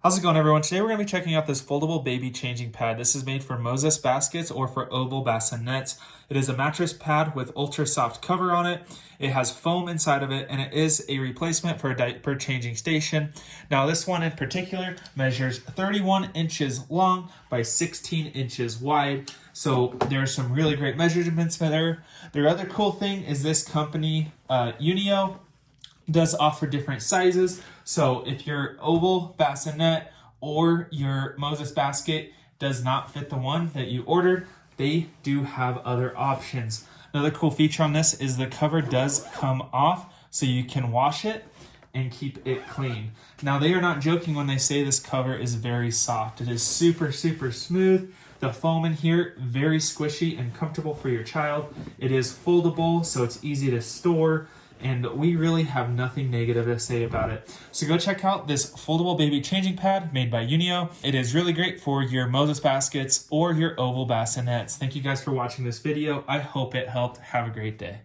How's it going, everyone? Today we're going to be checking out this foldable baby changing pad. This is made for Moses baskets or for oval bassinets. It is a mattress pad with ultra soft cover on it. It has foam inside of it, and it is a replacement for a diaper changing station. Now this one in particular measures 31 inches long by 16 inches wide. So there's some really great measurements there. The other cool thing is this company, Yunioo, does offer different sizes. So if your oval bassinet or your Moses basket does not fit the one that you ordered, they do have other options. Another cool feature on this is the cover does come off so you can wash it and keep it clean. Now they are not joking when they say this cover is very soft. It is super smooth. The foam in here, very squishy and comfortable for your child. It is foldable, so it's easy to store. And we really have nothing negative to say about it. So go check out this foldable baby changing pad made by Yunioo. It is really great for your Moses baskets or your oval bassinets. Thank you guys for watching this video. I hope it helped. Have a great day.